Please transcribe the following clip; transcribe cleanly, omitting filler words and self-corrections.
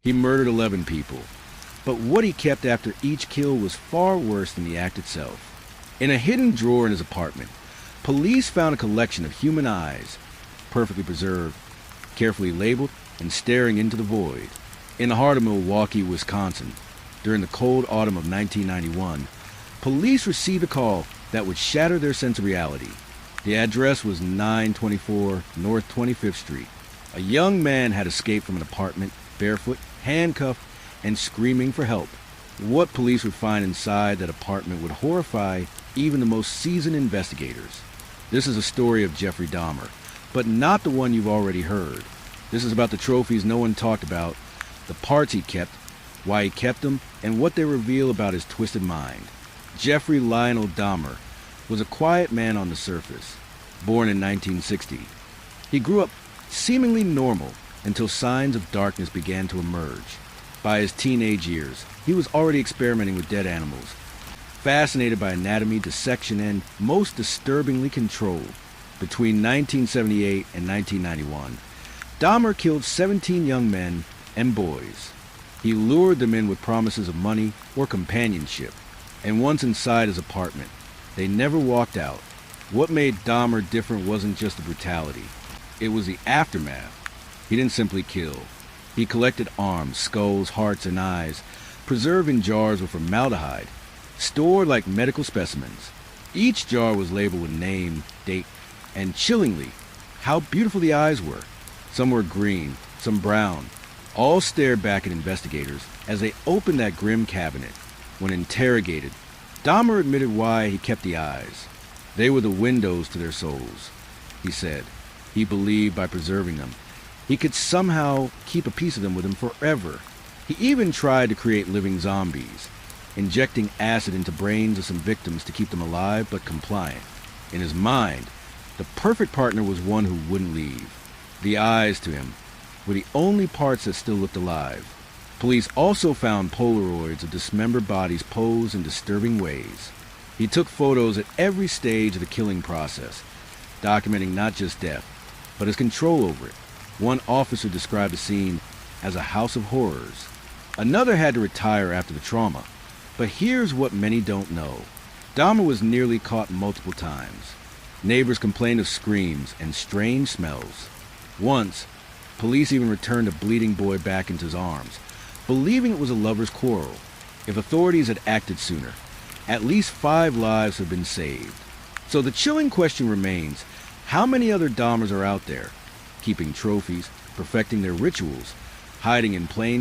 He murdered 11 people, but what he kept after each kill was far worse than the act itself. In a hidden drawer in his apartment, police found a collection of human eyes, perfectly preserved, carefully labeled, and staring into the void. In the heart of Milwaukee, Wisconsin, during the cold autumn of 1991, police received a call that would shatter their sense of reality. The address was 924 North 25th Street. A young man had escaped from an apartment, barefoot, handcuffed, and screaming for help. What police would find inside that apartment would horrify even the most seasoned investigators. This is a story of Jeffrey Dahmer, but not the one you've already heard. This is about the trophies no one talked about, the parts he kept, why he kept them, and what they reveal about his twisted mind. Jeffrey Lionel Dahmer was a quiet man on the surface, born in 1960. He grew up seemingly normal until signs of darkness began to emerge. By his teenage years, he was already experimenting with dead animals, fascinated by anatomy, dissection, and, most disturbingly, control. Between 1978 and 1991, Dahmer killed 17 young men and boys. He lured them in with promises of money or companionship, and once inside his apartment, they never walked out. What made Dahmer different wasn't just the brutality. It was the aftermath. He didn't simply kill. He collected arms, skulls, hearts, and eyes, preserved in jars with formaldehyde, stored like medical specimens. Each jar was labeled with name, date, and chillingly, how beautiful the eyes were. Some were green, some brown. All stared back at investigators as they opened that grim cabinet. When interrogated, Dahmer admitted why he kept the eyes. They were the windows to their souls, he said. He believed by preserving them, he could somehow keep a piece of them with him forever. He even tried to create living zombies, injecting acid into brains of some victims to keep them alive but compliant. In his mind, the perfect partner was one who wouldn't leave. The eyes, to him, were the only parts that still looked alive. Police also found Polaroids of dismembered bodies posed in disturbing ways. He took photos at every stage of the killing process, documenting not just death, but his control over it. One officer described the scene as a house of horrors. Another had to retire after the trauma. But here's what many don't know. Dahmer was nearly caught multiple times. Neighbors complained of screams and strange smells. Once, police even returned a bleeding boy back into his arms, believing it was a lover's quarrel. If authorities had acted sooner, at least 5 lives have been saved. So the chilling question remains, how many other Dahmers are out there, keeping trophies, perfecting their rituals, hiding in plain